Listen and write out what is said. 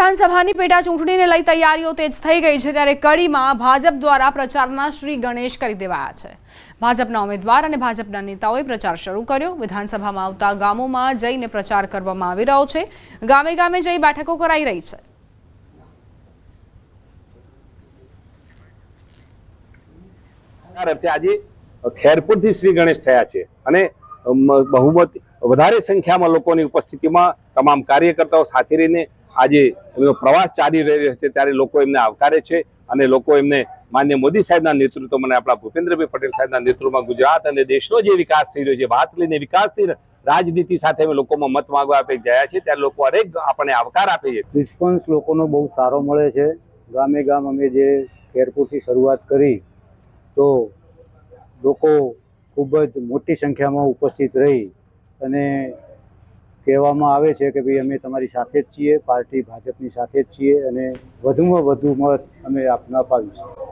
વિધાનસભાની પેટા ચૂંટણીને લઈ તૈયારીઓ તેજ થઈ ગઈ છે ત્યારે કડીમાં ભાજપ દ્વારા પ્રચારના શ્રી ગણેશ કરી દેવાયા છે। ભાજપના ઉમેદવાર અને ભાજપના નેતાઓએ પ્રચાર શરૂ કર્યો। વિધાનસભામાં આવતા ગામોમાં જઈને પ્રચાર કરવામાં આવી રહ્યો છે। ગામે ગામે જઈ બેઠકો કરાઈ રહી છે। આજે ખેરપુરથી શ્રી ગણેશ થયા છે અને બહુમત વધારે સંખ્યામાં લોકોની ઉપસ્થિતિમાં તમામ કાર્યકર્તાઓ સાથે રહીને આજે એમનો પ્રવાસ ચાલી રહ્યો છે ત્યારે લોકો એમને આવકારે છે અને લોકો એમને માન્ય મોદી સાહેબના નેતૃત્વમાં અને આપણા ભૂપેન્દ્રભાઈ પટેલ સાહેબના નેતૃત્વમાં ગુજરાત અને દેશનો જે વિકાસ થઈ રહ્યો છે વાત લઈને વિકાસની રાજનીતિ સાથે અમે લોકોમાં મત માંગવા આપે ગયા છે ત્યારે લોકો હરેક આપણને આવકાર આપે છે। રિસ્પોન્સ લોકોનો બહુ સારો મળે છે। ગામે ગામ અમે જે ખેરપુરથી શરૂઆત કરી તો લોકો ખૂબ જ મોટી સંખ્યામાં ઉપસ્થિત રહી અને કહેવામાં આવે છે કે ભાઈ અમે તમારી સાથે જ છીએ, પાર્ટી ભાજપની સાથે જ છીએ અને વધુમાં વધુ મત અમે આપને અપાવીશું।